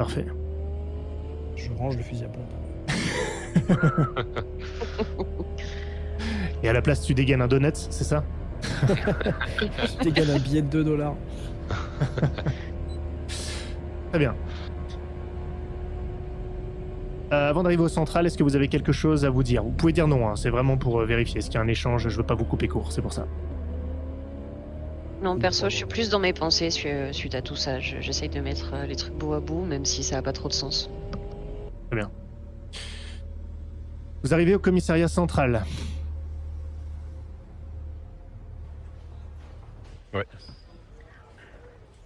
Parfait. Je range le fusil à pompe. Et à la place, tu dégaines un donut, c'est ça? Je dégaine un billet de $2. Très bien. Avant d'arriver au central, est-ce que vous avez quelque chose à vous dire? Vous pouvez dire non, hein, c'est vraiment pour vérifier. Est-ce qu'il y a un échange? Je veux pas vous couper court, c'est pour ça. Non, perso, je suis plus dans mes pensées suite à tout ça. J'essaye de mettre les trucs bout à bout, même si ça a pas trop de sens. Très bien. Vous arrivez au commissariat central. Ouais.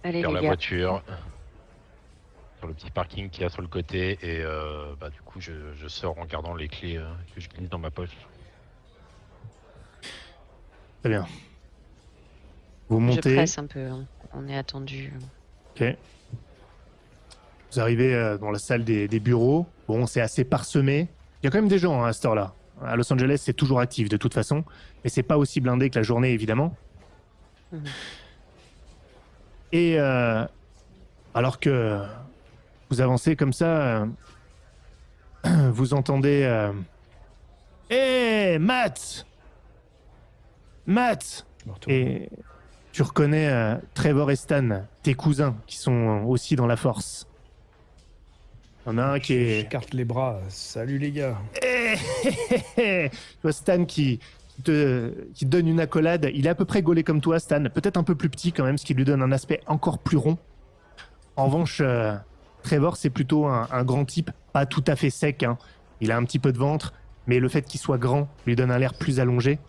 Allez, Vers les la gars. voiture, sur le petit parking qu'il y a sur le côté, et du coup je sors en gardant les clés que je glisse dans ma poche. Très bien. Vous Je montez. presse un peu, hein. On est attendu. Ok. Vous arrivez dans la salle des bureaux. Bon, c'est assez parsemé. Il y a quand même des gens hein, à cette heure-là. À Los Angeles, c'est toujours actif de toute façon. Mais c'est pas aussi blindé que la journée, évidemment. Mhm. Et alors que vous avancez comme ça, vous entendez... Hé, Matt! Matt! Je me retourne. Et tu reconnais Trevor et Stan, tes cousins, qui sont aussi dans la force. Il y en a un qui est... J'écarte les bras. Salut les gars. Tu vois Stan qui te donne une accolade. Il est à peu près gaulé comme toi, Stan. Peut-être un peu plus petit quand même, ce qui lui donne un aspect encore plus rond. En revanche, Trevor, c'est plutôt un grand type, pas tout à fait sec. Hein. Il a un petit peu de ventre, mais le fait qu'il soit grand lui donne un air plus allongé.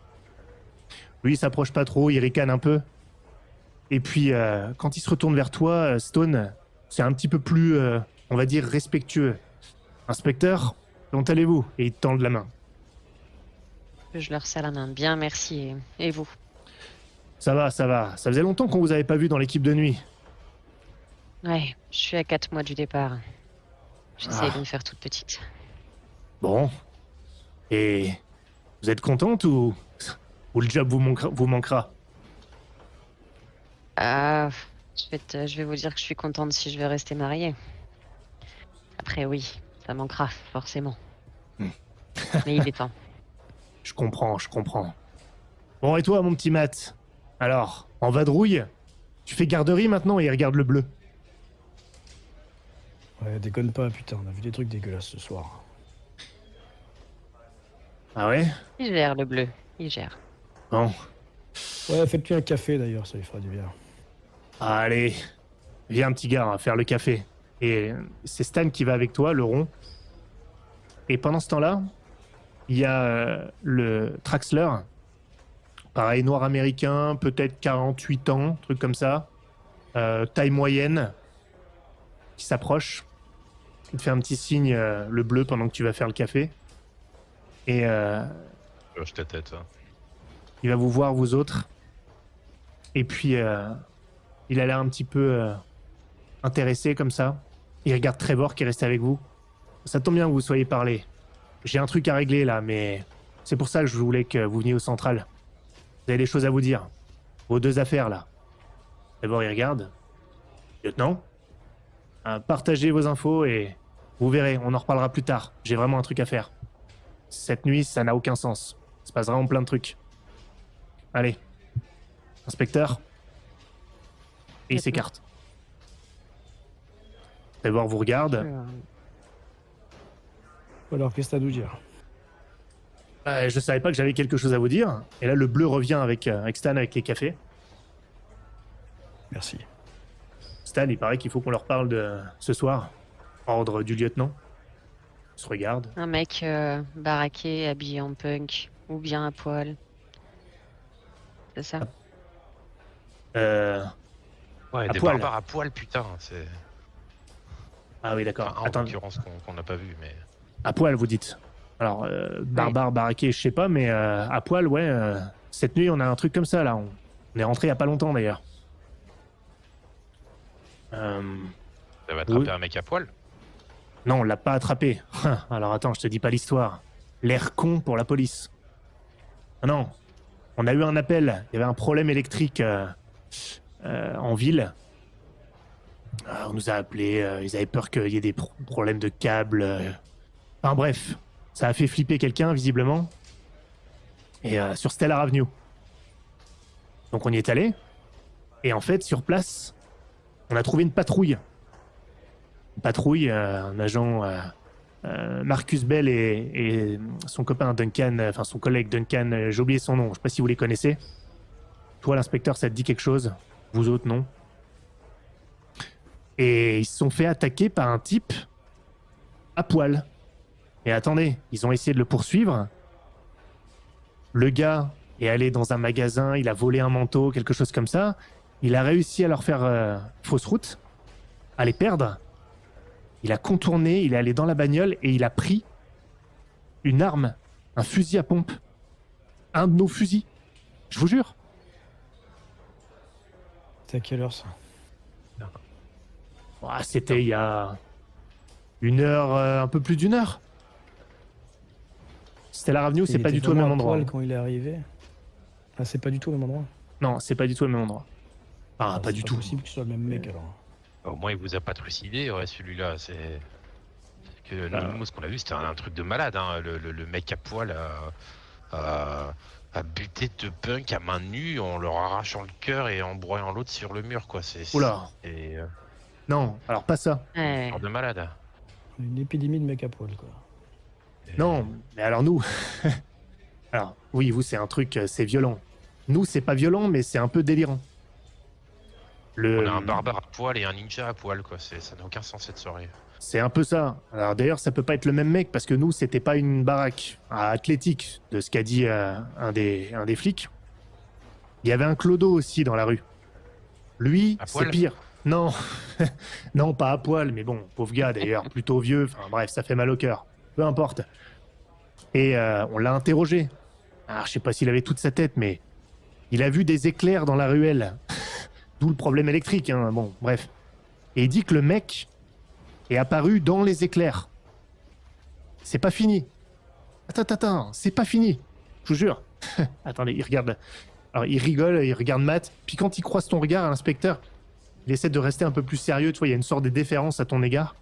Lui, il s'approche pas trop, il ricane un peu. Et puis, quand il se retourne vers toi, Stone, c'est un petit peu plus, on va dire, respectueux. Inspecteur, comment allez-vous? Et il te tend la main. Je leur serre la main. Bien, merci. Et vous? Ça va, ça va. Ça faisait longtemps qu'on vous avait pas vu dans l'équipe de nuit. Ouais, je suis à 4 mois du départ. J'essaye Ah. de me faire toute petite. Bon. Et vous êtes contente ou le job vous manquera? Ah, je vais vous dire que je suis contente si je vais rester mariée. Après, oui, ça manquera, forcément. Mais il est temps. Je comprends, je comprends. Bon, et toi, mon petit Matt? Alors, en vadrouille? Tu fais garderie maintenant et regarde le bleu. Ouais, déconne pas, putain. On a vu des trucs dégueulasses ce soir. Ah ouais? Il gère le bleu, il gère. Bon. Ouais, faites-lui un café d'ailleurs, ça lui fera du bien. Allez. Viens, petit gars, on va faire le café. Et c'est Stan qui va avec toi, le rond. Et pendant ce temps-là, il y a le Traxler. Pareil, noir américain, peut-être 48 ans, truc comme ça. Taille moyenne. Qui s'approche. Il te fait un petit signe, le bleu, pendant que tu vas faire le café. Et Je ta tête. Hein. il va vous voir, vous autres. Et puis, il a l'air un petit peu intéressé comme ça. Il regarde Trevor qui est resté avec vous. Ça tombe bien que vous soyez parlé. J'ai un truc à régler là, mais c'est pour ça que je voulais que vous veniez au central. Vous avez des choses à vous dire. Vos deux affaires là. Trevor, il regarde. Lieutenant, partagez vos infos et vous verrez, on en reparlera plus tard. J'ai vraiment un truc à faire. Cette nuit, ça n'a aucun sens. Il se passe vraiment plein de trucs. Allez. Inspecteur. Et il s'écarte. Trevor vous regarde. Alors, qu'est-ce que t'as à nous dire? Je savais pas que j'avais quelque chose à vous dire. Et là, le bleu revient avec Stan avec les cafés. Merci. Stan, il paraît qu'il faut qu'on leur parle de ce soir. Ordre du lieutenant. Il se regarde. Un mec baraqué, habillé en punk, ou bien à poil. C'est ça? Ouais, À des poil. barbares à poil, putain. C'est... Ah oui, d'accord. Enfin, en Attends, l'occurrence qu'on n'a pas vu, mais... à poil, vous dites. Alors, barbare, baraqué, je sais pas, mais à poil, ouais. Cette nuit, on a un truc comme ça, là. On est rentré il y a pas longtemps, d'ailleurs. Ça va attraper Oui. un mec à poil. Non, on l'a pas attrapé. Alors attends, je te dis pas l'histoire. L'air con pour la police. Ah non, on a eu un appel. Il y avait un problème électrique en ville. On nous a appelés, ils avaient peur qu'il y ait des problèmes de câbles. Enfin bref, ça a fait flipper quelqu'un, visiblement. Et sur Stellar Avenue. Donc on y est allé. Et en fait, sur place, on a trouvé une patrouille. Une patrouille, un agent... Marcus Bell et son copain Duncan, enfin son collègue Duncan, j'ai oublié son nom, je sais pas si vous les connaissez. Toi, l'inspecteur, ça te dit quelque chose? Vous autres, non? Et ils se sont fait attaquer par un type à poil. Et attendez, ils ont essayé de le poursuivre. Le gars est allé dans un magasin, il a volé un manteau, quelque chose comme ça. Il a réussi à leur faire fausse route, à les perdre. Il a contourné, il est allé dans la bagnole et il a pris une arme, un fusil à pompe. Un de nos fusils. Je vous jure. C'est à quelle heure ça? C'était il y a une heure, un peu plus d'une heure. Stellar Avenue, c'est Il pas était du tout au vraiment même à poil endroit. quand il est arrivé. Ah, c'est pas du tout au même endroit. Non, c'est pas du tout au même endroit. Ah, pas c'est du tout. possible que ce soit le même mec alors. Au moins, il vous a pas trucidé, ouais, celui-là. C'est que Ah. nous, ce qu'on a vu, c'était un truc de malade. Hein. Le mec à poil a buté deux punks à main nue en leur arrachant le cœur et en broyant l'autre sur le mur, quoi. Oula. C'est Non, alors pas ça. Ouais. genre de malade. Une épidémie de mec à poil quoi. Et- Non, mais alors nous... alors, oui, vous, c'est un truc, c'est violent. Nous, c'est pas violent, mais c'est un peu délirant. On a un barbare à poil et un ninja à poil, quoi. Ça n'a aucun sens cette soirée. C'est un peu ça. Alors d'ailleurs, ça peut pas être le même mec parce que nous, c'était pas une baraque à Athlétique, de ce qu'a dit un des flics. Il y avait un clodo aussi dans la rue. Lui, À c'est poil pire. Non, non, pas à poil, mais bon, pauvre gars d'ailleurs, plutôt vieux. Enfin bref, ça fait mal au cœur. Peu importe. Et on l'a interrogé. Alors, je sais pas s'il avait toute sa tête, mais il a vu des éclairs dans la ruelle. D'où le problème électrique, hein. Bon, bref. Et il dit que le mec est apparu dans les éclairs. C'est pas fini. Attends, c'est pas fini. Je vous jure. Attendez, il regarde. Alors, il rigole, il regarde Matt. Puis quand il croise ton regard à l'inspecteur, il essaie de rester un peu plus sérieux. Tu vois, il y a une sorte de déférence à ton égard.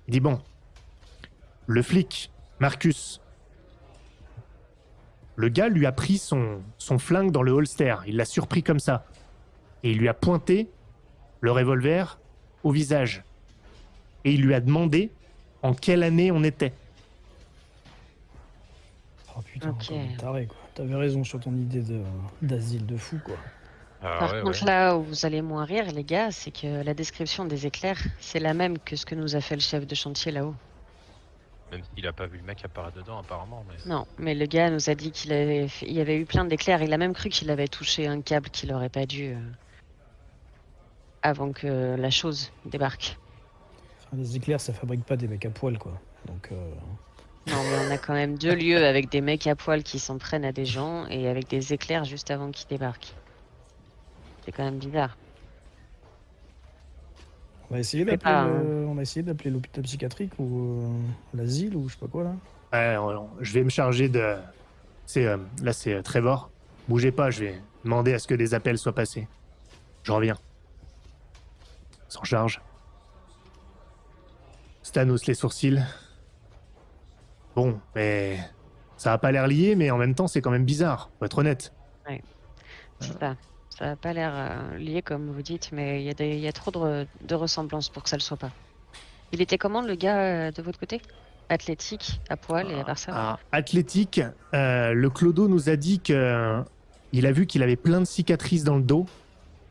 Il dit bon, le flic, Marcus, le gars lui a pris son flingue dans le holster. Il l'a surpris comme ça. Et il lui a pointé le revolver au visage. Et il lui a demandé en quelle année on était. Oh putain, Ok. comme un taré quoi. T'avais raison sur ton idée d'asile de fou quoi. Ah, Par ouais, contre, ouais. là où vous allez moins rire, les gars, c'est que la description des éclairs, c'est la même que ce que nous a fait le chef de chantier là-haut. Même s'il a pas vu le mec apparaître dedans, apparemment. Mais... Non, mais le gars nous a dit il y avait eu plein d'éclairs. Il a même cru qu'il avait touché un câble qu'il aurait pas dû avant que la chose débarque. Enfin, les éclairs ça fabrique pas des mecs à poil quoi. Donc Non, mais on a quand même 2 lieux avec des mecs à poil qui s'en prennent à des gens et avec des éclairs juste avant qu'ils débarquent. C'est quand même bizarre. on va essayer C'est d'appeler pas, on a essayé d'appeler l'hôpital psychiatrique ou l'asile ou je sais pas quoi là. Je vais me charger de... Là, c'est Trevor. Bougez pas, je vais demander à ce que des appels soient passés. Je reviens. S'en charge. Stanos les sourcils. Bon, mais... Ça a pas l'air lié, mais en même temps, c'est quand même bizarre, pour être honnête. C'est ça. Ça n'a pas l'air lié comme vous dites, mais il y a trop de ressemblances pour que ça le soit pas. Il était comment le gars de votre côté? Athlétique, à poil et à part ça? Athlétique, le clodo nous a dit que il a vu qu'il avait plein de cicatrices dans le dos.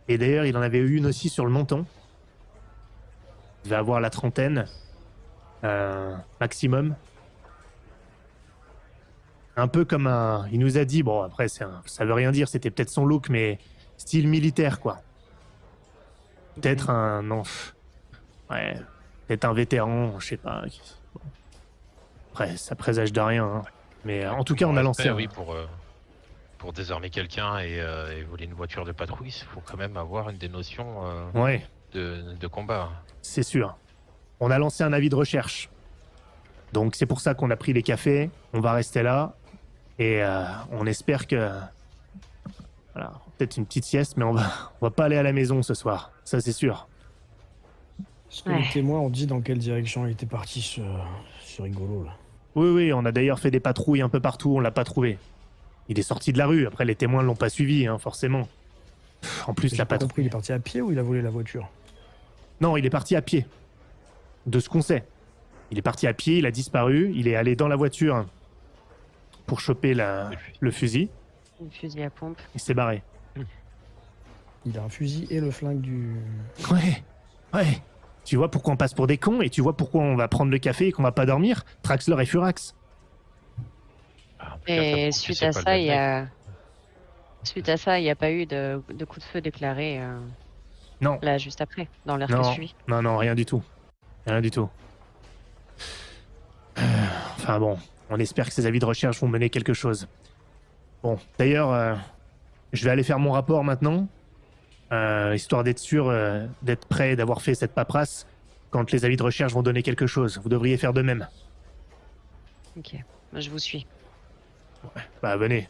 Et d'ailleurs, il en avait eu une aussi sur le menton. Il devait avoir la trentaine. Maximum. Un peu comme un... Il nous a dit, bon après, ça veut rien dire, c'était peut-être son look, mais style militaire, quoi. Peut-être un... Non. Ouais. Peut-être un vétéran, je sais pas. Bon. Après, ça présage de rien. Hein. Mais en tout cas, on a lancé... Oui, pour désarmer quelqu'un et voler une voiture de patrouille, il faut quand même avoir des notions Ouais, de combat. c'est sûr. On a lancé un avis de recherche. Donc c'est pour ça qu'on a pris les cafés. On va rester là. Et on espère que... Voilà, peut-être une petite sieste, mais on va pas aller à la maison ce soir. Ça, c'est sûr. Est-ce que Ouais. les témoins ont dit dans quelle direction il était parti ce rigolo là? Oui, on a d'ailleurs fait des patrouilles un peu partout, on l'a pas trouvé. Il est sorti de la rue, après les témoins l'ont pas suivi, hein, forcément. En plus, J'ai la pas compris, il patrouille... est parti à pied ou il a volé la voiture? Non, il est parti à pied, de ce qu'on sait. Il est parti à pied, il a disparu, il est allé dans la voiture pour choper le fusil, Une fusil à pompe. il s'est barré. Il a un fusil et le flingue du... Ouais. Tu vois pourquoi on passe pour des cons et tu vois pourquoi on va prendre le café et qu'on va pas dormir? Traxler et Furax. Ah, en tout cas, ça Et prouve que suite c'est à pas le ça, même il y mec. a... Suite à ça, il n'y a pas eu de coup de feu déclaré Non, là juste après, dans l'heure qui non, suit. non, rien du tout. Rien du tout. Enfin bon, on espère que ces avis de recherche vont mener quelque chose. Bon, d'ailleurs, je vais aller faire mon rapport maintenant, histoire d'être sûr d'être prêt, d'avoir fait cette paperasse quand les avis de recherche vont donner quelque chose. Vous devriez faire de même. Ok, moi, je vous suis. Bah venez,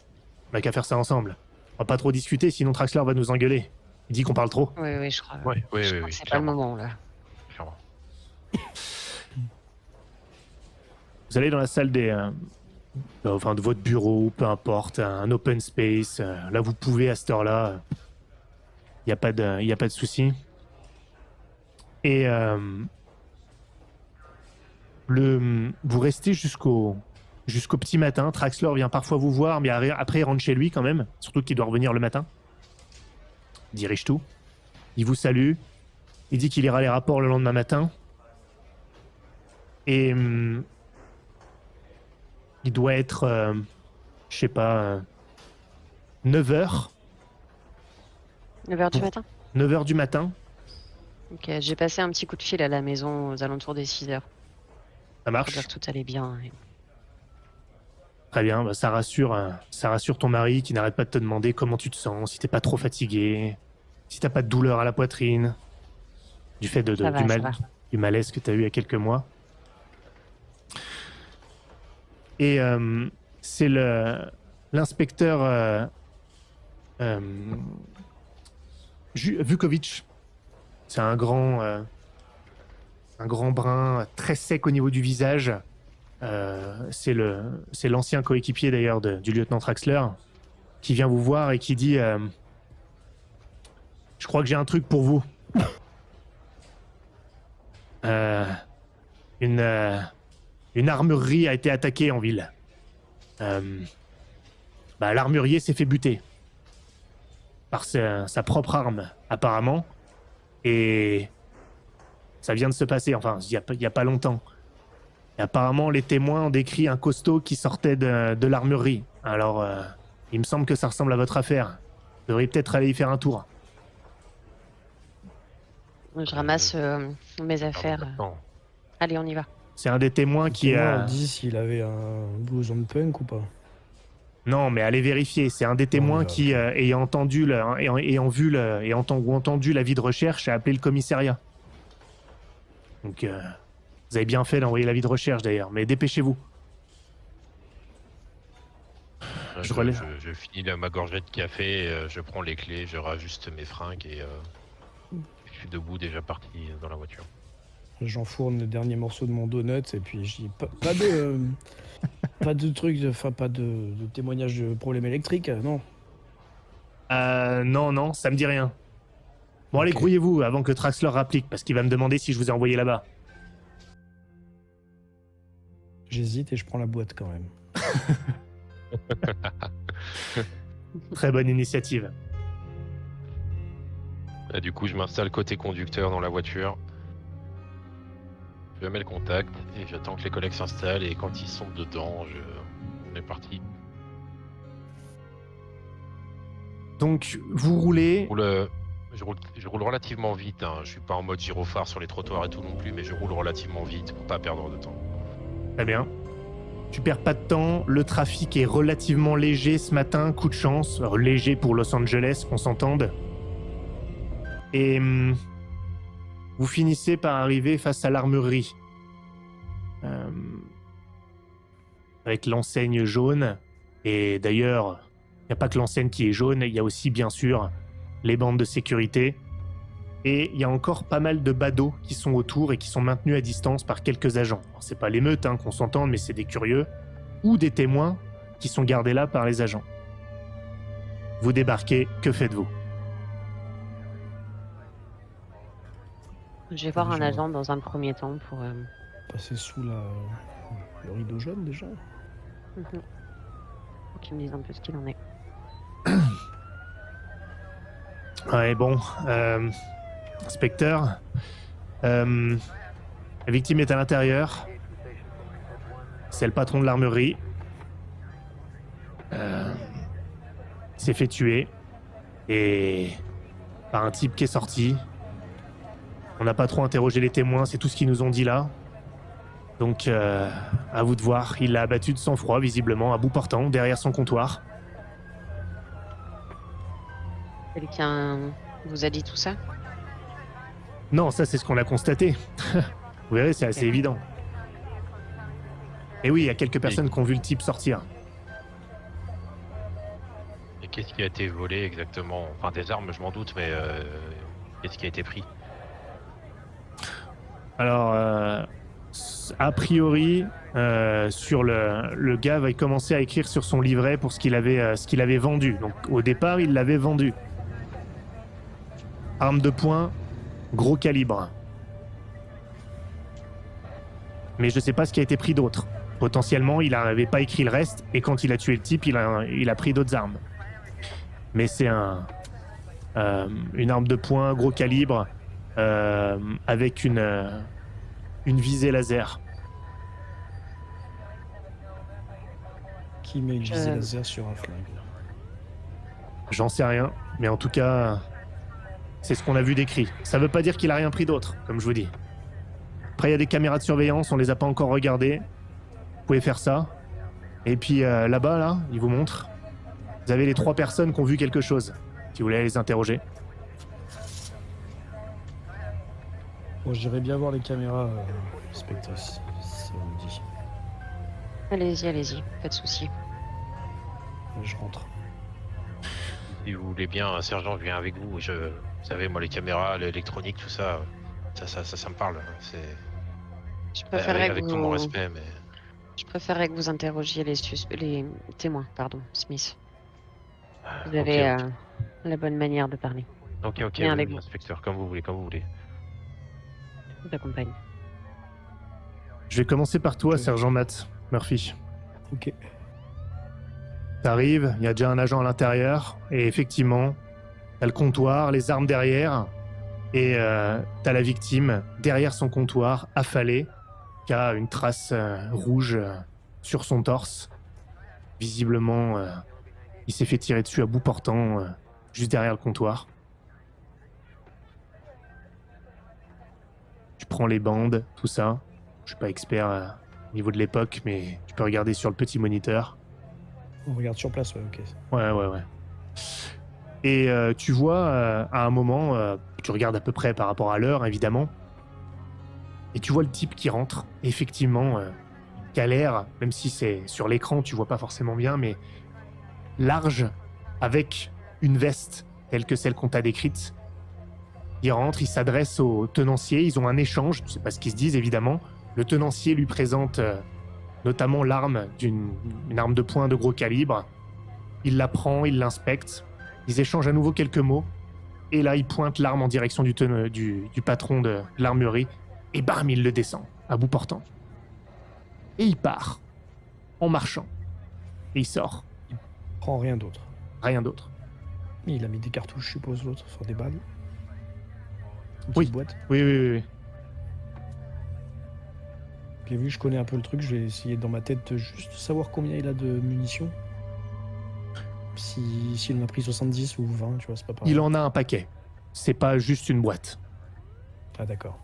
on n'a qu'à faire ça ensemble. On va pas trop discuter, sinon Traxler va nous engueuler. Il dit qu'on parle trop. Oui, je crois. Ouais, oui, Je oui, crois oui, que c'est pas le clairement, moment là. clairement. Vous allez dans la salle enfin, de votre bureau, peu importe, un open space. Là, vous pouvez à cette heure-là. Il n'y a pas de souci. Et vous restez jusqu'au petit matin. Traxler vient parfois vous voir, mais après il rentre chez lui quand même. Surtout qu'il doit revenir le matin. Il dirige tout. Il vous salue. Il dit qu'il ira les rapports le lendemain matin. Et il doit être, je sais pas, 9h. 9h du matin. 9h du matin. Ok, j'ai passé un petit coup de fil à la maison aux alentours des 6h Ça pour marche. dire que tout allait bien. Très bien, bah, ça rassure ton mari qui n'arrête pas de te demander comment tu te sens, si t'es pas trop fatigué, si t'as pas de douleur à la poitrine, du fait Ça va, ça va. du malaise que t'as eu il y a quelques mois. Et c'est l'inspecteur Vukovic. C'est un grand brun très sec au niveau du visage. C'est l'ancien coéquipier d'ailleurs du lieutenant Traxler qui vient vous voir et qui dit je crois que j'ai un truc pour vous. Une armurerie a été attaquée en ville. L'armurier s'est fait buter par sa propre arme apparemment et ça vient de se passer, enfin il y a pas longtemps. Et apparemment, les témoins ont décrit un costaud qui sortait de l'armurerie. Alors, il me semble que ça ressemble à votre affaire. Vous devriez peut-être aller y faire un tour. Je ramasse mes affaires. Maintenant, Allez, on y va. C'est un des témoins qui Témoin a... dit s'il avait un blouson de punk ou pas. Non, mais allez vérifier. C'est un des témoins bah, qui, ok. ayant entendu ou entendu l'avis de recherche, a appelé le commissariat. Donc, vous avez bien fait d'envoyer l'avis de recherche d'ailleurs, mais dépêchez-vous. Je relais. je finis ma gorgée de café, je prends les clés, je rajuste mes fringues et je suis debout déjà parti dans la voiture. J'enfourne le dernier morceau de mon donut et puis je dis pas de pas de truc, enfin pas de témoignage de problème électrique, non. Non, ça me dit rien. Bon, allez, Ok. grouillez-vous avant que Traxler rapplique, parce qu'il va me demander si je vous ai envoyé là-bas. J'hésite et je prends la boîte quand même. Très bonne initiative. Et du coup, je m'installe côté conducteur dans la voiture. Je mets le contact et j'attends que les collègues s'installent et quand ils sont dedans, on est parti. Donc, vous roulez. Je roule relativement vite, hein. Je suis pas en mode gyrophare sur les trottoirs et tout non plus, mais je roule relativement vite pour pas perdre de temps. Très bien. Tu perds pas de temps. Le trafic est relativement léger ce matin. Coup de chance. Alors, léger pour Los Angeles, qu'on s'entende. Et vous finissez par arriver face à l'armurerie. Avec l'enseigne jaune. Et d'ailleurs, il n'y a pas que l'enseigne qui est jaune. Il y a aussi, bien sûr, les bandes de sécurité. Et il y a encore pas mal de badauds qui sont autour et qui sont maintenus à distance par quelques agents. Alors, c'est pas l'émeute, hein, qu'on s'entende, mais c'est des curieux ou des témoins qui sont gardés là par les agents. Vous débarquez, que faites-vous? Je vais voir un Je vois. agent dans un premier temps pour. Passer sous le rideau jaune déjà. Pour qu'il me dise un peu ce qu'il en est. Ouais, bon. Inspecteur, la victime est à l'intérieur. C'est le patron de l'armurerie. Il s'est fait tuer. Et par un type qui est sorti. On n'a pas trop interrogé les témoins, c'est tout ce qu'ils nous ont dit là. Donc, à vous de voir. Il l'a abattu de sang-froid, visiblement, à bout portant, derrière son comptoir. Quelqu'un vous a dit tout ça? Non, ça c'est ce qu'on a constaté. Vous verrez, c'est assez Ok. évident. Et oui, il y a quelques personnes qui ont vu le type sortir. Et qu'est-ce qui a été volé exactement? Enfin, des armes, je m'en doute, mais qu'est-ce qui a été pris? Alors, a priori, sur le gars va commencer à écrire sur son livret pour ce qu'il avait vendu. Donc, au départ, il l'avait vendu. Arme de poing, gros calibre. Mais je sais pas ce qui a été pris d'autre. Potentiellement, il n'avait pas écrit le reste, et quand il a tué le type, il a pris d'autres armes. Mais c'est une arme de poing, gros calibre, avec une visée laser. Qui met une visée laser sur un flingue? J'en sais rien, mais en tout cas, c'est ce qu'on a vu décrit. Ça veut pas dire qu'il a rien pris d'autre, comme je vous dis. Après, il y a des caméras de surveillance, on les a pas encore regardées. Vous pouvez faire ça. Et puis là-bas, là, il vous montre. Vous avez les 3 personnes qui ont vu quelque chose, si vous voulez les interroger. Bon, j'irais bien voir les caméras, spectatrice, si on me dit. Allez-y, pas de soucis. Je rentre. Si vous voulez bien, un sergent, je viens avec vous. Vous savez, moi, les caméras, l'électronique, tout ça, ça me parle. C'est Je préférerais avec que tout mon vous... respect, mais Je préférerais que vous interrogiez les témoins, pardon, Smith. Vous ok, avez la bonne manière de parler. ok, Viens oui, avec oui, moi. inspecteur, comme vous voulez, comme vous voulez. Je vous accompagne. Je vais commencer par toi, Ok. sergent Matt Murphy. Ok. T'arrives, il y a déjà un agent à l'intérieur, et effectivement, t'as le comptoir, les armes derrière, et t'as la victime derrière son comptoir, affalée, qui a une trace rouge sur son torse. Visiblement, il s'est fait tirer dessus à bout portant, juste derrière le comptoir. Tu prends les bandes, tout ça. Je suis pas expert au niveau de l'époque, mais tu peux regarder sur le petit moniteur. On regarde sur place, ouais, ok. Ouais. Et tu vois, à un moment, tu regardes à peu près par rapport à l'heure, évidemment, et tu vois le type qui rentre, effectivement, qui a l'air, même si c'est sur l'écran, tu vois pas forcément bien, mais large, avec une veste telle que celle qu'on t'a décrite. Il rentre, il s'adresse au tenancier, ils ont un échange, tu sais pas ce qu'ils se disent, évidemment. Le tenancier lui présente notamment l'arme une arme de poing de gros calibre. Il la prend, il l'inspecte. Ils échangent à nouveau quelques mots. Et là, il pointe l'arme en direction du patron de l'armurerie. Et bam, il le descend, à bout portant. Et il part, en marchant. Et il sort. Prends rien d'autre. Rien d'autre. Mais il a mis des cartouches, je suppose, l'autre, sur des balles. Une Oui. petite boîte. Oui. Ok, vu que je connais un peu le truc, je vais essayer dans ma tête de juste savoir combien il a de munitions. S'il en a pris 70 ou 20, tu vois, c'est pas pareil. Il en a un paquet. C'est pas juste une boîte. Ah d'accord.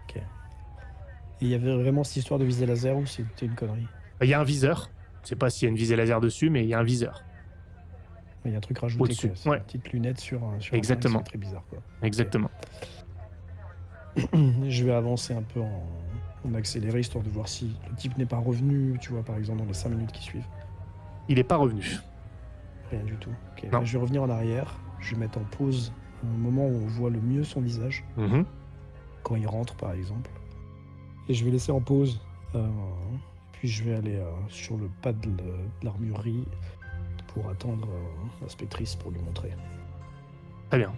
Ok. Et il y avait vraiment cette histoire de visée laser ou c'était une connerie? Il y a un viseur. Je sais pas s'il y a une visée laser dessus, mais il y a un viseur. Il y a un truc rajouté, Au-dessus, quoi. C'est ouais. une petite lunette sur un Exactement. flingue, c'est très bizarre, quoi. Exactement. Je vais avancer un peu en accéléré, histoire de voir si le type n'est pas revenu, tu vois, par exemple, dans les 5 minutes qui suivent. Il est pas revenu. Rien du tout. Ok. Non. Bah, je vais revenir en arrière, je vais mettre en pause un moment où on voit le mieux son visage, Mhm. quand il rentre par exemple. Et je vais laisser en pause. Puis je vais aller sur le pas de l'armurerie pour attendre l'inspectrice pour lui montrer. Très bien.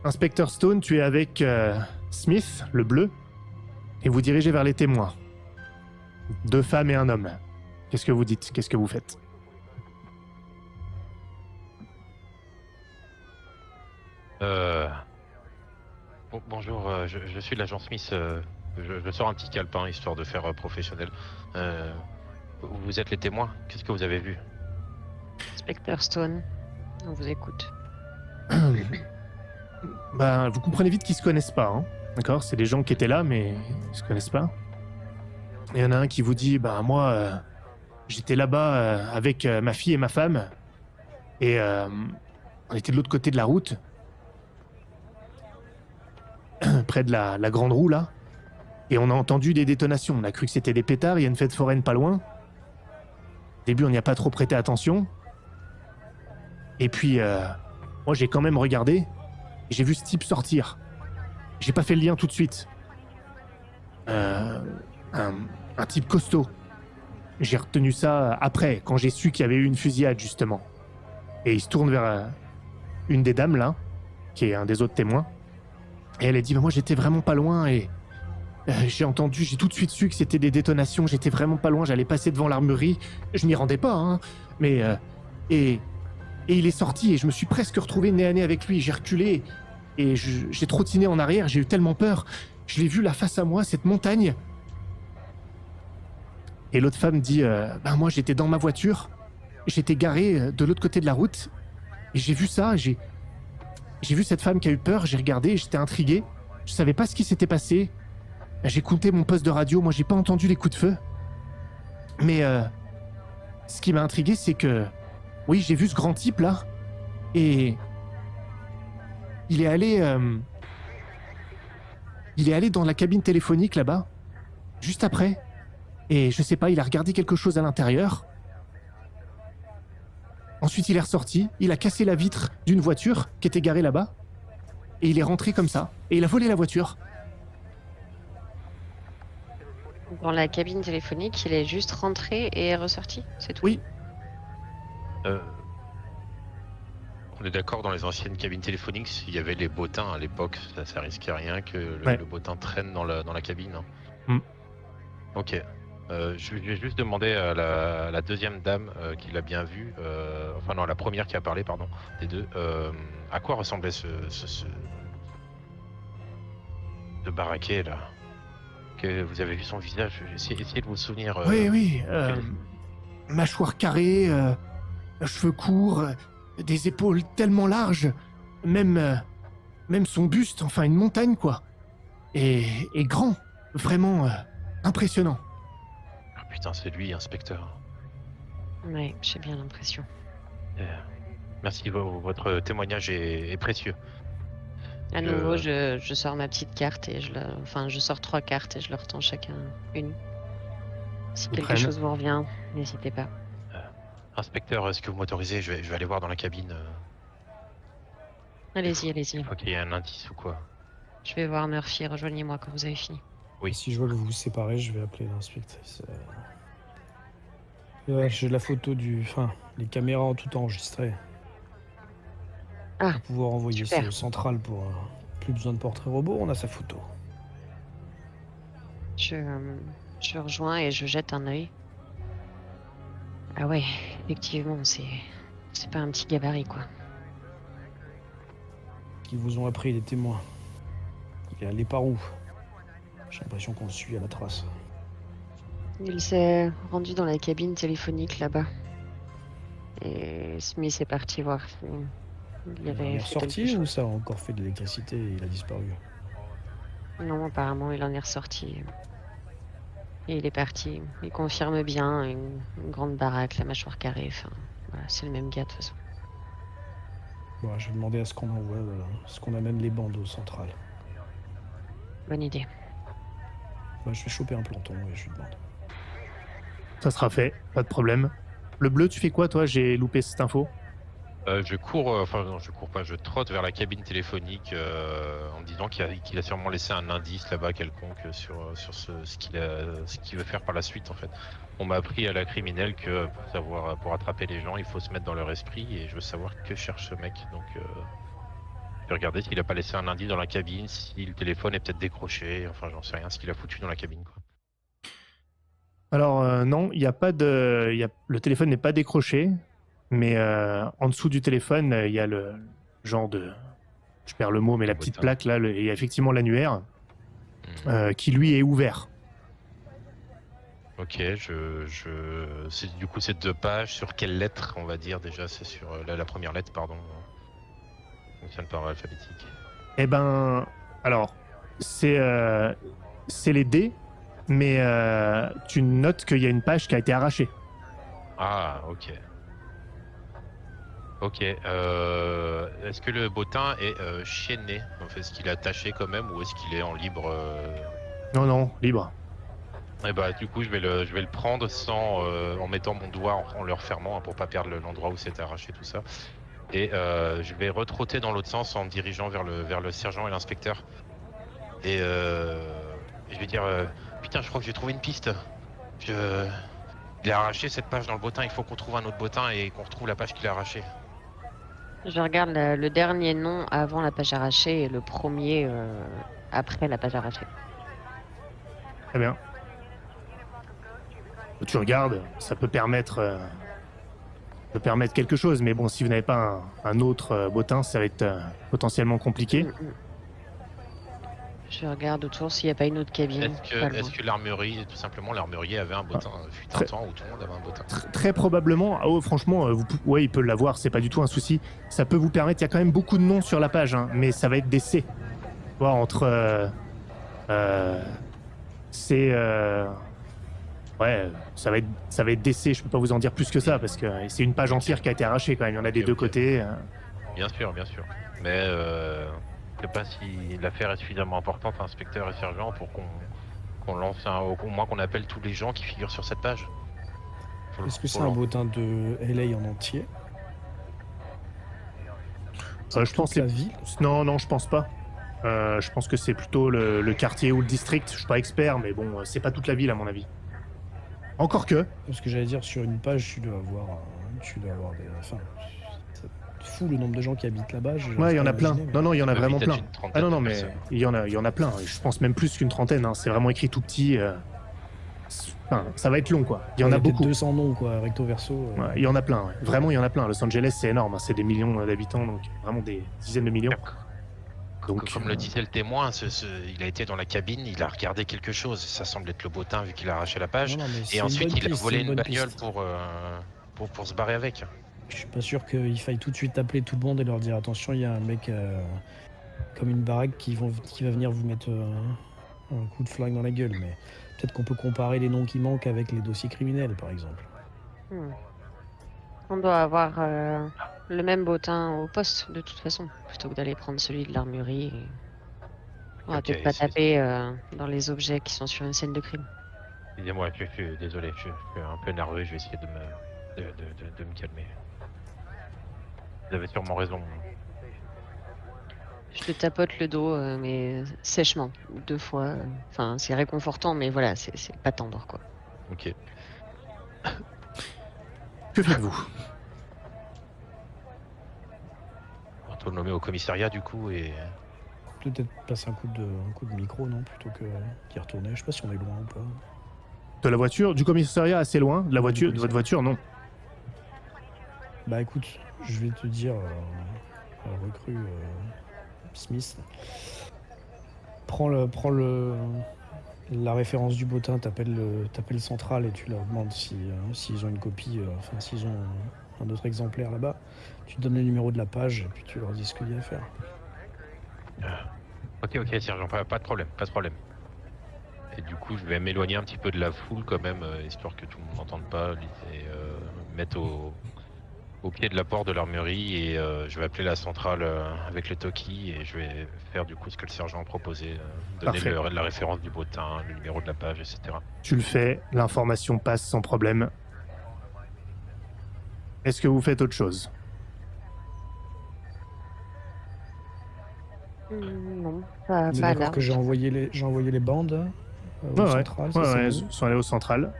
Inspecteur Stone, tu es avec Smith, le bleu, et vous dirigez vers les témoins. 2 femmes et un homme. Qu'est-ce que vous dites? Qu'est-ce que vous faites? Bonjour, je suis l'agent Smith. Je sors un petit calepin histoire de faire professionnel. Vous êtes les témoins? Qu'est-ce que vous avez vu? Inspecteur Stone, on vous écoute. Ben, vous comprenez vite qu'ils se connaissent pas, hein. D'accord? C'est des gens qui étaient là, mais ils se connaissent pas. Il y en a un qui vous dit, ben moi, j'étais là-bas avec ma fille et ma femme, et on était de l'autre côté de la route, près de la grande roue là, et on a entendu des détonations. On a cru que c'était des pétards. Il y a une fête foraine pas loin. Au début, on n'y a pas trop prêté attention. Et puis, moi, j'ai quand même regardé. Et j'ai vu ce type sortir. J'ai pas fait le lien tout de suite. Un type costaud. J'ai retenu ça après, quand j'ai su qu'il y avait eu une fusillade, justement. Et il se tourne vers une des dames, là, qui est un des autres témoins. Et elle a dit, bah, moi, j'étais vraiment pas loin, et j'ai tout de suite su que c'était des détonations. J'étais vraiment pas loin, j'allais passer devant l'armurerie. Je m'y rendais pas, hein. Mais... Et il est sorti, et je me suis presque retrouvé nez à nez avec lui. J'ai reculé, et j'ai trottiné en arrière, j'ai eu tellement peur. Je l'ai vu là face à moi, cette montagne. Et l'autre femme dit, ben moi j'étais dans ma voiture, j'étais garé de l'autre côté de la route, et j'ai vu ça, j'ai vu cette femme qui a eu peur, j'ai regardé, j'étais intrigué, je savais pas ce qui s'était passé. J'ai écouté mon poste de radio, moi j'ai pas entendu les coups de feu. Mais ce qui m'a intrigué, c'est que, oui, j'ai vu ce grand type là, et il est allé dans la cabine téléphonique là-bas, juste après. Et je sais pas, il a regardé quelque chose à l'intérieur. Ensuite, il est ressorti, il a cassé la vitre d'une voiture qui était garée là-bas. Et il est rentré comme ça. Et il a volé la voiture. Dans la cabine téléphonique, il est juste rentré et est ressorti, c'est tout? Oui. On est d'accord, dans les anciennes cabines téléphoniques, il y avait les bottins à l'époque. Ça risquait rien que Ouais. le bottin traîne dans la cabine. Hein. Mm. Ok. Je vais juste demander à la deuxième dame qui l'a bien vu, enfin non, la première qui a parlé, pardon, des deux, à quoi ressemblait ce baraquet là? Que vous avez vu son visage? Essayez de vous souvenir. Oui. Mâchoire carrée, cheveux courts, des épaules tellement larges. Même son buste, enfin une montagne quoi. Et grand. Vraiment impressionnant. Ah, putain, c'est lui, inspecteur. Ouais, j'ai bien l'impression. Merci, votre témoignage est précieux. À nouveau, je sors ma petite carte et je sors 3 cartes et je leur tends chacun une. Si Ils quelque prennent. chose vous revient, n'hésitez pas. Inspecteur, est-ce que vous m'autorisez? Je vais aller voir dans la cabine. Allez-y. Il faut qu'il y ait un indice ou quoi. Je vais voir Murphy, rejoignez-moi quand vous avez fini. Oui. Si je vois que vous vous séparez, je vais appeler l'inspectrice. J'ai la photo les caméras ont tout enregistré. Ah, Pour pouvoir envoyer super. ça au central pour plus besoin de portrait robot, on a sa photo. Je rejoins et je jette un œil. Ah ouais, effectivement, c'est pas un petit gabarit quoi. Ils vous ont appris les témoins. Il est allé par où? J'ai l'impression qu'on le suit à la trace. Il s'est rendu dans la cabine téléphonique là-bas. Et Smith est parti voir si il Il avait est fait ressorti quelque ou chose. ça a encore fait de l'électricité et il a disparu? Non, apparemment, il en est ressorti. Et il est parti. Il confirme bien une grande baraque, la mâchoire carrée. Enfin, voilà, c'est le même gars de toute façon. Bon, je vais demander à ce qu'on envoie, ce qu'on amène les bandes au central. Bonne idée. Je vais choper un planton et je lui demande. Ça sera fait, pas de problème. Le bleu, tu fais quoi toi? J'ai loupé cette info. Je cours, enfin non, je cours pas, je trotte vers la cabine téléphonique en me disant qu'il a sûrement laissé un indice là-bas quelconque sur ce qu'il veut faire par la suite en fait. On m'a appris à la criminelle que pour attraper les gens, il faut se mettre dans leur esprit et je veux savoir que cherche ce mec. Donc je vais regarder s'il a pas laissé un indice dans la cabine, si le téléphone est peut-être décroché, enfin j'en sais rien, ce qu'il a foutu dans la cabine quoi. Alors non, il y a pas de, le téléphone n'est pas décroché, mais en dessous du téléphone, il y a le genre de, je perds le mot, mais la petite Botin. plaque là, il y a effectivement l'annuaire qui lui est ouvert. Ok, du coup c'est 2 pages, sur quelle lettre on va dire déjà, c'est sur la première lettre pardon, fonctionne par ordre alphabétique. Eh ben, alors c'est les dés, mais tu notes qu'il y a une page qui a été arrachée. Ah, ok. Ok, est-ce que le bottin est chaîné? En fait, est-ce qu'il est attaché quand même ou est-ce qu'il est en libre Non, non, libre. Eh bah, du coup, je vais le prendre sans, en mettant mon doigt en le refermant hein, pour pas perdre l'endroit où c'était arraché tout ça. Et je vais retrotter dans l'autre sens en me dirigeant vers le sergent et l'inspecteur. Et je vais dire putain, je crois que j'ai trouvé une piste. Il a arraché cette page dans le bottin, il faut qu'on trouve un autre bottin et qu'on retrouve la page qu'il a arrachée. Je regarde le dernier nom avant la page arrachée et le premier après la page arrachée. Très bien. Tu regardes, ça peut permettre quelque chose, mais bon, si vous n'avez pas un autre bottin, ça va être potentiellement compliqué. Je regarde autour s'il n'y a pas une autre cabine. Est-ce que l'armurerie, tout simplement, l'armurier avait un bottin fut un temps où tout le monde avait un bottin. Très probablement. Oh, franchement, ouais, il peut l'avoir, c'est pas du tout un souci. Ça peut vous permettre. Il y a quand même beaucoup de noms sur la page, hein, mais ça va être des C. Tu vois, entre c'est ouais, ça va être des C. Je peux pas vous en dire plus que ça parce que c'est une page entière qui a été arrachée quand même. Il y en a des deux côtés. Bien sûr. Mais je sais pas si l'affaire est suffisamment importante, inspecteur et sergent, pour qu'on lance au moins qu'on appelle tous les gens qui figurent sur cette page. Est-ce que c'est un bottin de LA en entier? Je pense la ville. Non, je pense pas. Je pense que c'est plutôt le quartier ou le district. Je suis pas expert, mais bon, c'est pas toute la ville à mon avis. Encore que. Parce que j'allais dire, sur une page, tu dois avoir des. Enfin, ça te fout le nombre de gens qui habitent là-bas. Ouais, il y en a plein. Non, il y en a vraiment plein. Ah non, mais personnes. il y en a plein. Je pense même plus qu'une trentaine. Hein. C'est vraiment écrit tout petit. Enfin, ça va être long, quoi. Il y en a beaucoup. 200 noms, quoi, recto verso. Ouais, il y en a plein. Ouais. Vraiment, il y en a plein. Los Angeles, c'est énorme. Hein. C'est des millions d'habitants, donc vraiment des dizaines de millions. Donc, comme le disait le témoin, il a été dans la cabine, il a regardé quelque chose. Ça semble être le bottin vu qu'il a arraché la page. Non, et ensuite, il a volé une bagnole piste. pour se barrer avec. Je suis pas sûr qu'il faille tout de suite appeler tout le monde et leur dire attention, il y a un mec comme une baraque qui va venir vous mettre un coup de flingue dans la gueule. Mais peut-être qu'on peut comparer les noms qui manquent avec les dossiers criminels, par exemple. On doit avoir le même bottin au poste, de toute façon, plutôt que d'aller prendre celui de l'armurerie. On va peut-être pas taper dans les objets qui sont sur une scène de crime. Excusez-moi, je suis désolé, je suis un peu nerveux, je vais essayer de me calmer. Vous avez sûrement raison. Je te tapote le dos, mais sèchement, 2 fois. Enfin, c'est réconfortant, mais voilà, c'est pas tendre, quoi. Ok. Que faites-vous? On retourne nommer au commissariat du coup et. Peut-être passer un coup de micro, non, plutôt que d'y retourner. Je sais pas si on est loin ou pas. De la voiture? Du commissariat assez loin. De votre voiture, non. Bah écoute, je vais te dire, recrue Smith. Prends la référence du bottin, t'appelles Central et tu leur demandes s'ils ont une copie, s'ils ont un autre exemplaire là-bas. Tu te donnes le numéro de la page et puis tu leur dis ce qu'il y a à faire. Ok, sergent, pas de problème. Et du coup, je vais m'éloigner un petit peu de la foule quand même, histoire que tout le monde n'entende pas, et mettre au pied de la porte de l'armurerie et je vais appeler la centrale avec le Toki et je vais faire du coup ce que le sergent a proposé, donner la référence du bottin, le numéro de la page, etc. Tu le fais, l'information passe sans problème. Est-ce que vous faites autre chose? Non, Vous êtes pas d'accord là. que j'ai envoyé les bandes au Ouais, central, ça, ouais, c'est ouais, bon ils sont allés au central.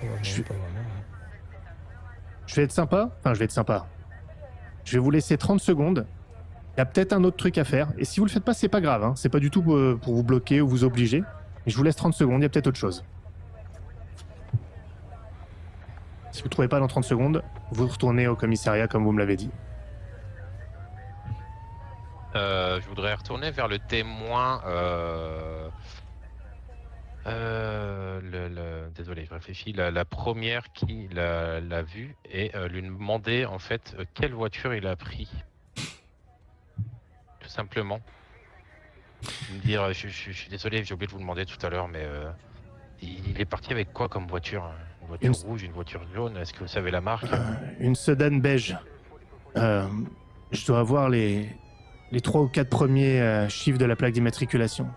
Ouais, non, Je, pas vraiment. je vais être sympa. Enfin, je vais être sympa. Je vais vous laisser 30 secondes. Il y a peut-être un autre truc à faire. Et si vous le faites pas, c'est pas grave. Hein. C'est pas du tout pour vous bloquer ou vous obliger. Mais je vous laisse 30 secondes. Il y a peut-être autre chose. Si vous trouvez pas dans 30 secondes, vous retournez au commissariat comme vous me l'avez dit. Je voudrais retourner vers le témoin. Désolé, je réfléchis. La première qui l'a vu et lui demander en fait quelle voiture il a pris. Tout simplement. Me dire, je suis désolé, j'ai oublié de vous demander tout à l'heure, mais il est parti avec quoi comme voiture? Une Une, voiture rouge, une voiture jaune? Est-ce que vous savez la marque? une sedan beige. Je dois avoir les 3 ou 4 premiers chiffres de la plaque d'immatriculation.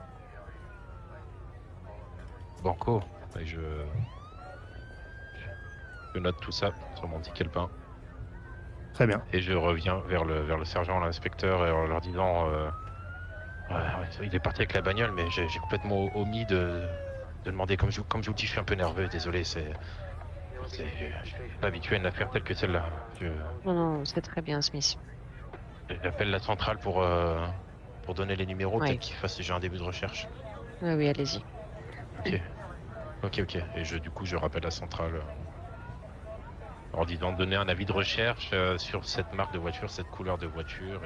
Banco. Et je note tout ça sur mon ticket pain. Très bien. Et je reviens vers le sergent, l'inspecteur, et en leur disant il est parti avec la bagnole, mais j'ai complètement omis de demander. Comme je vous dis, je suis un peu nerveux, désolé, je suis pas habitué à une affaire telle que celle-là. Non, c'est très bien, Smith. J'appelle la centrale pour donner les numéros, Ouais. peut-être qu'ils fassent déjà un début de recherche. Oui, allez-y. Ok. Et du coup, je rappelle la centrale en disant de donner un avis de recherche sur cette marque de voiture, cette couleur de voiture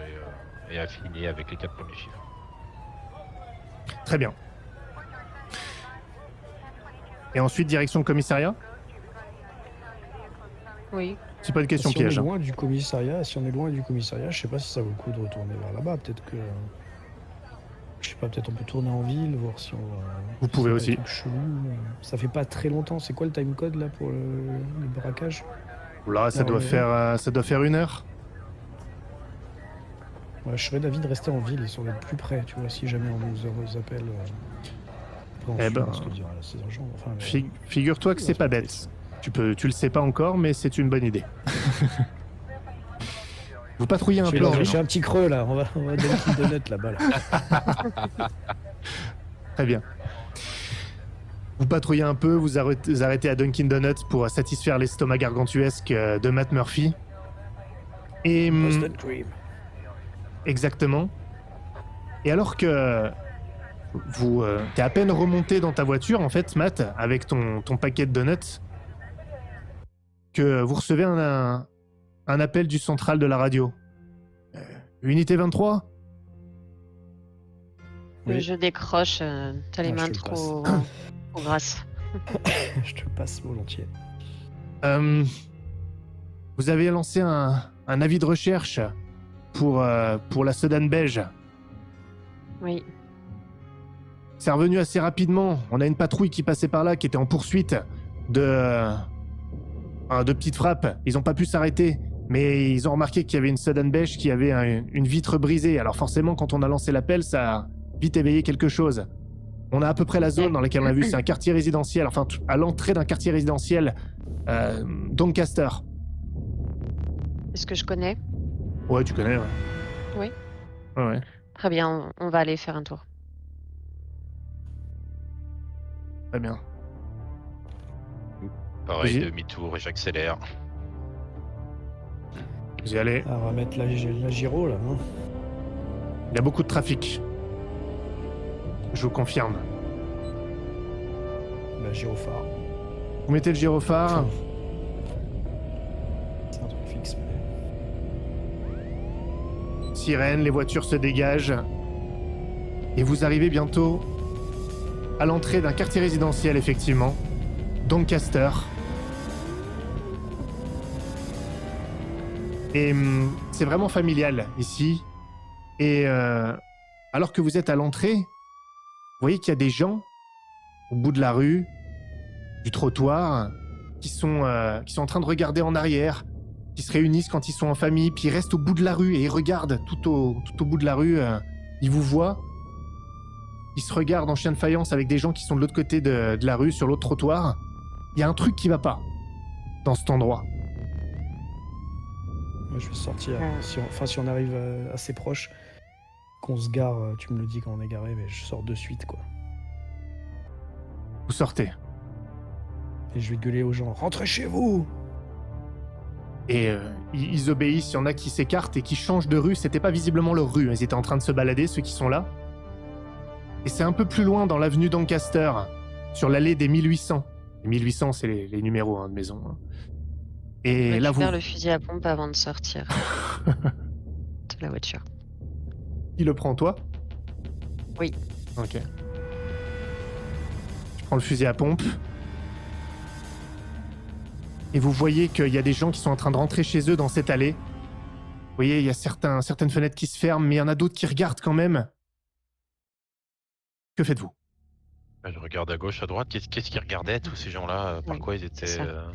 et affiner avec les 4 premiers chiffres. Très bien. Et ensuite, direction le commissariat? Oui. C'est pas une question Si piège. on est loin du commissariat, je sais pas si ça vaut le coup de retourner vers là-bas. Peut-être que, je sais pas, peut-être on peut tourner en ville, voir si on voit. Vous pouvez aussi. Des trucs chelous. Ça fait pas très longtemps. C'est quoi le timecode là pour le braquage? Là, ça doit faire 1 heure. Ouais, je serais d'avis de rester en ville, ils sont plus près, tu vois, si jamais on nous appelle. Après, on se dira, c'est urgent. Enfin, Figure-toi que c'est pas bête. Tu le sais pas encore, mais c'est une bonne idée. Vous patrouillez un peu en ville. J'ai un petit creux là, on va Dunkin' Donut là-bas. Là. Très bien. Vous patrouillez un peu, vous arrêtez à Dunkin' Donuts pour satisfaire l'estomac gargantuesque de Matt Murphy. Et Boston Cream. exactement. Et alors que t'es à peine remonté dans ta voiture, en fait, Matt, avec ton paquet de donuts, que vous recevez un appel du central de la radio. Unité 23 ? Oui. Je décroche, t'as les mains trop grasses. Je te le passe volontiers. Vous avez lancé un avis de recherche pour la sedan beige. Oui. C'est revenu assez rapidement. On a une patrouille qui passait par là, qui était en poursuite de petites frappes. Ils n'ont pas pu s'arrêter, mais ils ont remarqué qu'il y avait une sedan beige qui avait une vitre brisée. Alors forcément, quand on a lancé l'appel, ça a vite éveillé quelque chose. On a à peu près la zone dans laquelle on a vu, c'est un quartier résidentiel, enfin à l'entrée d'un quartier résidentiel, Doncaster. Est-ce que je connais? Ouais, tu connais, ouais. Oui. Ouais. Très bien, on va aller faire un tour. Très bien. Pareil, Vas-y. demi-tour et j'accélère. Vous y allez. Ah, on va mettre la gyro là, hein. Il y a beaucoup de trafic. Je vous confirme. La gyrophare. Vous mettez le gyrophare. C'est un truc fixe. Mais... Sirène, les voitures se dégagent. Et vous arrivez bientôt à l'entrée d'un quartier résidentiel, effectivement. Doncaster. Et c'est vraiment familial ici. Et alors que vous êtes à l'entrée, vous voyez qu'il y a des gens au bout de la rue, du trottoir, qui sont en train de regarder en arrière, qui se réunissent quand ils sont en famille, puis ils restent au bout de la rue et ils regardent tout au bout de la rue. Ils vous voient. Ils se regardent en chien de faïence avec des gens qui sont de l'autre côté de la rue, sur l'autre trottoir. Il y a un truc qui va pas dans cet endroit. Moi, je vais sortir. Si on arrive assez proche, qu'on se gare, tu me le dis quand on est garé, mais je sors de suite, quoi. Vous sortez. Et je vais gueuler aux gens, rentrez chez vous! Et ils obéissent, il y en a qui s'écartent et qui changent de rue. C'était pas visiblement leur rue, ils étaient en train de se balader, ceux qui sont là. Et c'est un peu plus loin, dans l'avenue d'Ancaster, sur l'allée des 1800. Les 1800, c'est les numéros de maison. Hein. Et là, vous... Récupère le fusil à pompe avant de sortir de la voiture. Qui le prend, toi? Oui. Ok. Je prends le fusil à pompe. Et vous voyez qu'il y a des gens qui sont en train de rentrer chez eux dans cette allée. Vous voyez, il y a certaines fenêtres qui se ferment, mais il y en a d'autres qui regardent quand même. Que faites-vous? Je regarde à gauche, à droite. Qu'est-ce qu'ils regardaient, tous ces gens-là? Par Oui, quoi ils étaient... c'est ça.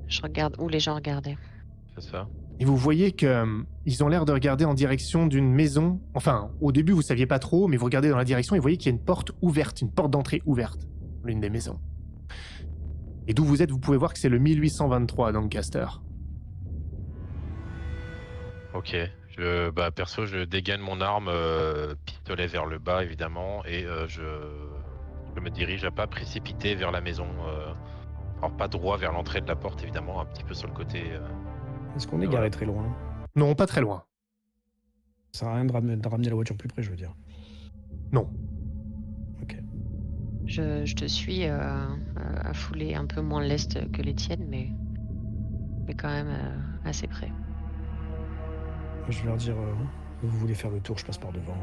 Je regarde où les gens regardaient. C'est ça. Et vous voyez qu'ils ont l'air de regarder en direction d'une maison. Enfin, au début, vous saviez pas trop, mais vous regardez dans la direction et vous voyez qu'il y a une porte ouverte, une porte d'entrée ouverte, dans l'une des maisons. Et d'où vous êtes, vous pouvez voir que c'est le 1823 dans Lancaster. Ok. Perso, je dégaine mon arme, pistolet vers le bas, évidemment, et je me dirige à pas précipité vers la maison. Alors, pas droit vers l'entrée de la porte, évidemment, un petit peu sur le côté. Est-ce qu'on est Voilà. garé très loin? Non, pas très loin. Ça sert à rien de ramener la voiture plus près, je veux dire. Non. Ok. Je te suis à fouler un peu moins l'est que les tiennes, mais quand même assez près. Je vais leur dire, vous voulez faire le tour, je passe par devant.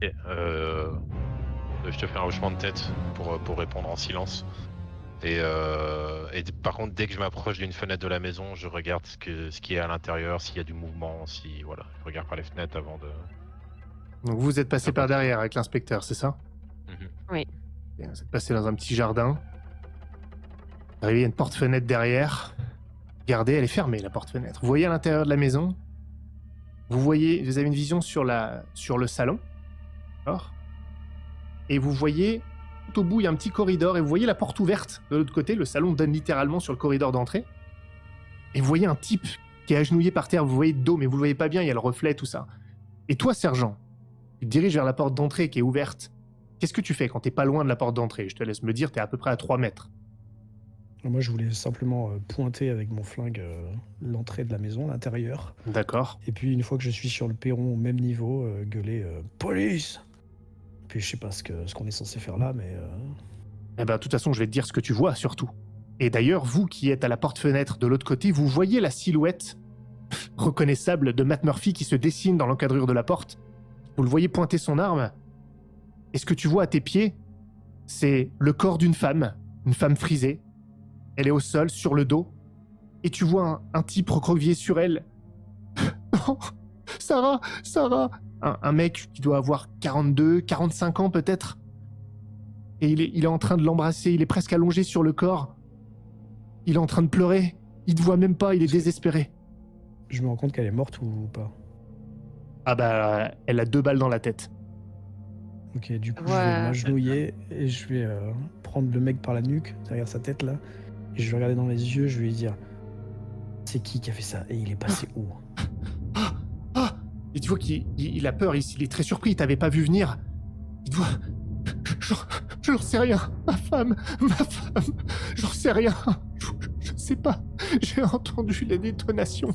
Et, je te fais un hochement de tête pour répondre en silence. Et par contre, dès que je m'approche d'une fenêtre de la maison, je regarde ce qui est à l'intérieur, s'il y a du mouvement, voilà, je regarde par les fenêtres avant de. Donc vous êtes passé par derrière avec l'inspecteur, c'est ça? Oui. Et vous êtes passé dans un petit jardin. Vous arrivez à une porte-fenêtre derrière. Regardez, elle est fermée, la porte-fenêtre. Vous voyez à l'intérieur de la maison. Vous avez une vision sur le salon. D'accord? Et vous voyez, tout au bout, il y a un petit corridor. Et vous voyez la porte ouverte de l'autre côté. Le salon donne littéralement sur le corridor d'entrée. Et vous voyez un type qui est agenouillé par terre. Vous voyez le dos, mais vous le voyez pas bien. Il y a le reflet, tout ça. Et toi, sergent, tu te diriges vers la porte d'entrée qui est ouverte. Qu'est-ce que tu fais quand t'es pas loin de la porte d'entrée? Je te laisse me dire, t'es à peu près à 3 mètres. Moi, je voulais simplement pointer avec mon flingue l'entrée de la maison, l'intérieur. D'accord. Et puis, une fois que je suis sur le perron au même niveau, gueuler « Police !» Puis, je sais pas ce qu'on est censé faire là, mais... Eh ben, de toute façon, je vais te dire ce que tu vois, surtout. Et d'ailleurs, vous qui êtes à la porte-fenêtre de l'autre côté, vous voyez la silhouette reconnaissable de Matt Murphy qui se dessine dans l'encadrure de la porte. Vous le voyez pointer son arme. Et ce que tu vois à tes pieds, c'est le corps d'une femme frisée. Elle est au sol, sur le dos. Et tu vois un type recroquevillé sur elle. Non, Sarah. Un mec qui doit avoir 42, 45 ans peut-être. Et il est en train de l'embrasser, il est presque allongé sur le corps. Il est en train de pleurer. Il te voit même pas, il est désespéré. Je me rends compte qu'elle est morte ou pas? Ah bah, elle a 2 balles dans la tête. Ok, du coup, Ouais. je vais m'agenouiller et je vais prendre le mec par la nuque, derrière sa tête là. Et je vais regarder dans les yeux, je vais lui dire « C'est qui a fait ça? Et il est passé où ?» Et tu vois qu'il a peur, il est très surpris, il t'avait pas vu venir. Il te voit... Je n'en sais rien. Ma femme, j'en sais rien. Je sais pas. J'ai entendu les détonations.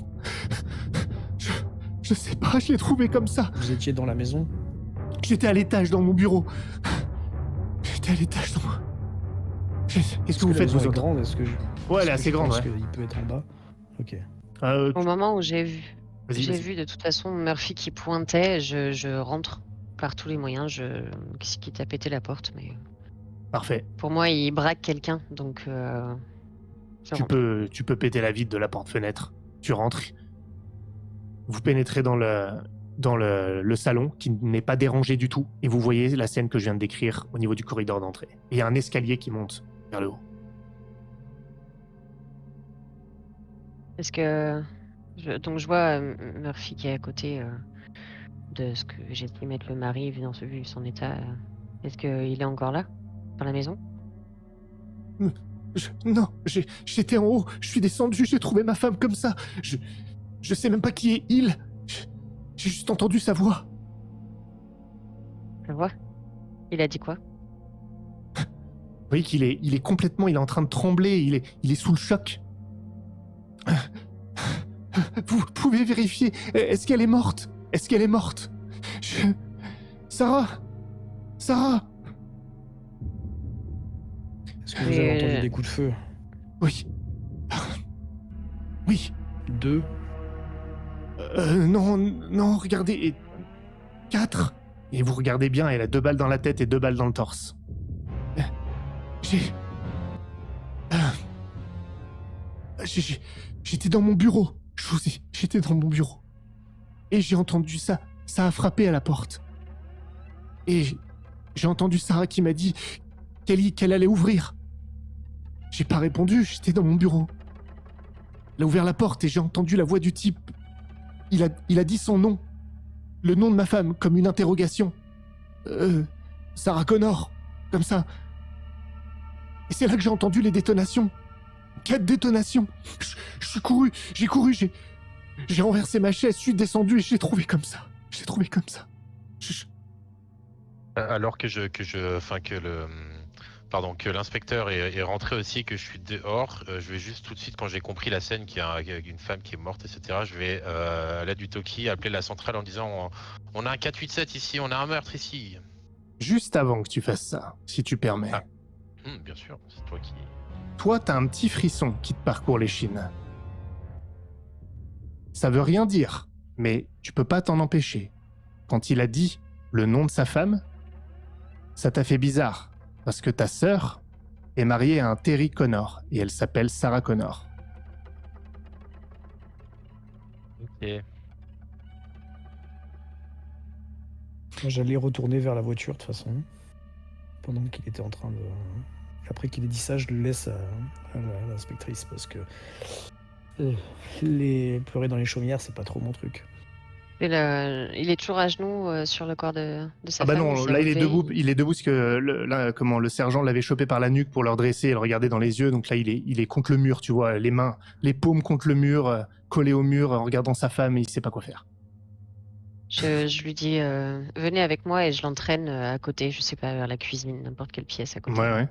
Je sais pas, je l'ai trouvé comme ça. Vous étiez dans la maison? J'étais à l'étage dans mon bureau. J'étais à l'étage dans mon... Qu'est-ce que vous faites, vous est autres? grande, Ouais, elle est assez grande, ouais. Est-ce qu'il peut être en bas? Ok. Au moment où j'ai vu, Vas-y. vu de toute façon Murphy qui pointait, je rentre par tous les moyens. Qui t'a pété la porte, mais Parfait. pour moi, il braque quelqu'un, donc je rentre. Tu peux péter la vitre de la porte-fenêtre. Tu rentres. Vous pénétrez dans le salon, qui n'est pas dérangé du tout, et vous voyez la scène que je viens de décrire au niveau du corridor d'entrée. Et il y a un escalier qui monte vers le haut. Est-ce que donc je vois Murphy qui est à côté de ce que j'estime être le mari, vu son état. Est-ce qu'il est encore là, dans la maison? Non, j'étais en haut, je suis descendu, j'ai trouvé ma femme comme ça. Je sais même pas qui est il. J'ai juste entendu sa voix. Je vois. Il a dit quoi? Vous voyez qu'il est, il est en train de trembler, il est sous le choc. Vous pouvez vérifier. Est-ce qu'elle est morte? Est-ce qu'elle est morte? Sarah! Sarah! Est-ce que vous avez entendu des coups de feu? Oui. Oui. 2. Non, regardez. 4. Et vous regardez bien, elle a 2 balles dans la tête et 2 balles dans le torse. J'étais dans mon bureau. Je vous dis, j'étais dans mon bureau. Et j'ai entendu ça. Ça a frappé à la porte. Et j'ai entendu Sarah qui m'a dit qu'elle allait ouvrir. J'ai pas répondu, j'étais dans mon bureau. Elle a ouvert la porte et j'ai entendu la voix du type. Il a dit son nom. Le nom de ma femme, comme une interrogation. Sarah Connor. Comme ça. Et c'est là que j'ai entendu les détonations. 4 détonations. J'ai couru, j'ai renversé ma chaise, je suis descendu et je l'ai trouvé comme ça. Alors que que l'inspecteur est rentré aussi et que je suis dehors, je vais juste tout de suite, quand j'ai compris la scène qu'il y a une femme qui est morte, etc., je vais à l'aide du Toki appeler la centrale en disant on a un 487 ici, on a un meurtre ici. Juste avant que tu fasses ça, si tu permets. Ah. Bien sûr, c'est toi qui... Toi, t'as un petit frisson qui te parcourt l'échine. Ça veut rien dire, mais tu peux pas t'en empêcher. Quand il a dit le nom de sa femme, ça t'a fait bizarre, parce que ta sœur est mariée à un Terry Connor, et elle s'appelle Sarah Connor. Ok. Moi, j'allais retourner vers la voiture de toute façon. Pendant qu'il était en train de... Après qu'il ait dit ça, je le laisse à l'inspectrice parce que les pleurer dans les chaumières, c'est pas trop mon truc. Il est toujours à genoux sur le corps de sa Ah bah femme. non, là il est debout parce que le sergent l'avait chopé par la nuque pour le redresser et le regarder dans les yeux, donc là il est contre le mur, tu vois, les mains, les paumes contre le mur, collé au mur en regardant sa femme et il sait pas quoi faire. Je lui dis venez avec moi et je l'entraîne à côté, je sais pas, vers la cuisine, n'importe quelle pièce à côté. Ouais.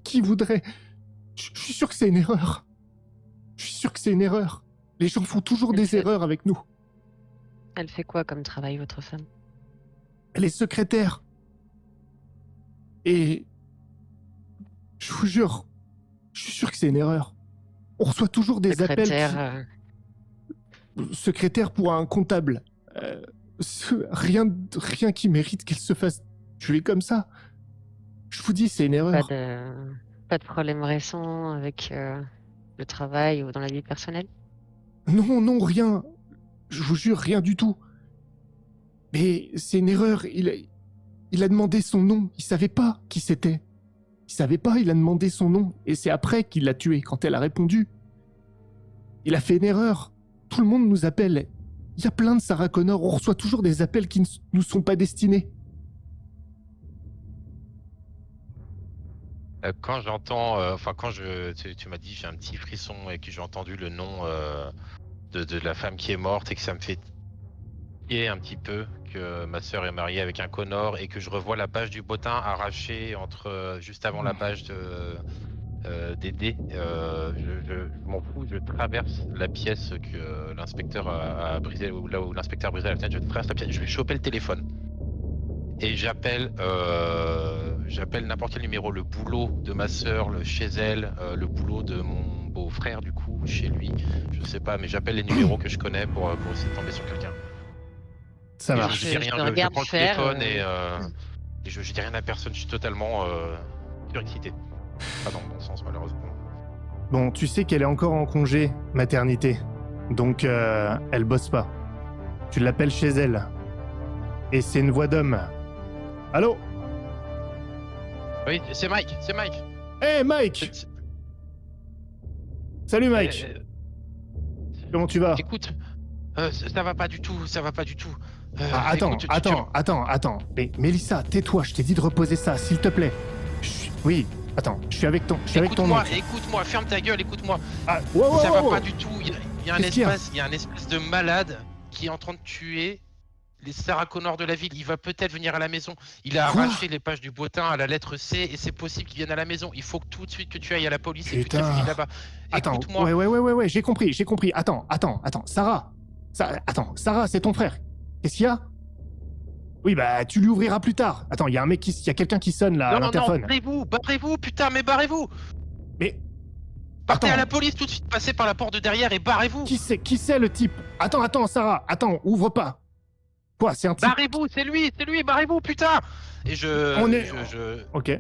Qui voudrait... Je suis sûr que c'est une erreur. Les gens font toujours des erreurs avec nous. Elle fait quoi comme travail, votre femme? Elle est secrétaire. Et... je vous jure, je suis sûr que c'est une erreur. On reçoit toujours des appels... Secrétaire pour un comptable. Rien qui mérite qu'elle se fasse tuer comme ça. Je vous dis, c'est une erreur. Pas de problème récent avec le travail ou dans la vie personnelle? Non, rien. Je vous jure, rien du tout. Mais c'est une erreur. Il a demandé son nom. Il savait pas qui c'était. Il a demandé son nom. Et c'est après qu'il l'a tué, quand elle a répondu. Il a fait une erreur. Tout le monde nous appelle. Il y a plein de Sarah Connor. On reçoit toujours des appels qui ne nous sont pas destinés. Quand j'entends, tu m'as dit j'ai un petit frisson et que j'ai entendu le nom de la femme qui est morte et que ça me fait tiquer un petit peu que ma sœur est mariée avec un Connor et que je revois la page du bottin arrachée juste avant la page d'Aidé, je m'en fous, je traverse la pièce que l'inspecteur a brisée, là où l'inspecteur a brisé la fenêtre, je traverse la pièce, je vais choper le téléphone. Et j'appelle n'importe quel numéro, le boulot de ma sœur, chez elle, le boulot de mon beau-frère du coup, chez lui, je sais pas, mais j'appelle les numéros que je connais pour essayer de tomber sur quelqu'un. Ça marche. Je dis rien, je prends le téléphone et je dis rien à personne, je suis totalement surexcité. Pas dans le bon sens malheureusement. Bon, tu sais qu'elle est encore en congé maternité, donc elle bosse pas. Tu l'appelles chez elle. Et c'est une voix d'homme. Allô? Oui, c'est Mike. Hey Mike! Salut Mike! Comment tu vas? Écoute, ça va pas du tout. Attends. Mais Mélissa, tais-toi, je t'ai dit de reposer ça, s'il te plaît. Oui, attends, je suis avec ton oncle. Écoute-moi, ferme ta gueule, écoute-moi. Ah, Ça va pas du tout. Il y a Qu'est-ce qu'il y a un espèce de malade qui est en train de tuer les Sarah Connor de la ville. Il va peut-être venir à la maison. Il a Quoi arraché les pages du bottin à la lettre C et c'est possible qu'il vienne à la maison. Il faut que tout de suite que tu ailles à la police et que tu Putain. réfugies là-bas. Attends, Écoute-moi. ouais, j'ai compris. Attends. Sarah. Sarah, c'est ton frère. Qu'est-ce qu'il y a? Oui, bah, tu lui ouvriras plus tard. Attends, il y a quelqu'un qui sonne là, à Non, l'interphone. barrez-vous, putain, mais barrez-vous. Mais, Partez attends, à la police tout de suite, passez par la porte de derrière et barrez-vous. qui c'est le type? Attends, Sarah, ouvre pas. Quoi, c'est un type? Barrez-vous, c'est lui, barrez-vous, putain. Et On est- Ok.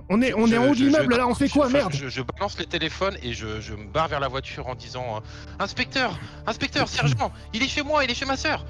On est en haut de l'immeuble, là, on fait quoi, merde? Je balance les téléphones et je me barre vers la voiture en disant Inspecteur, sergent, il est chez moi, il est chez ma sœur.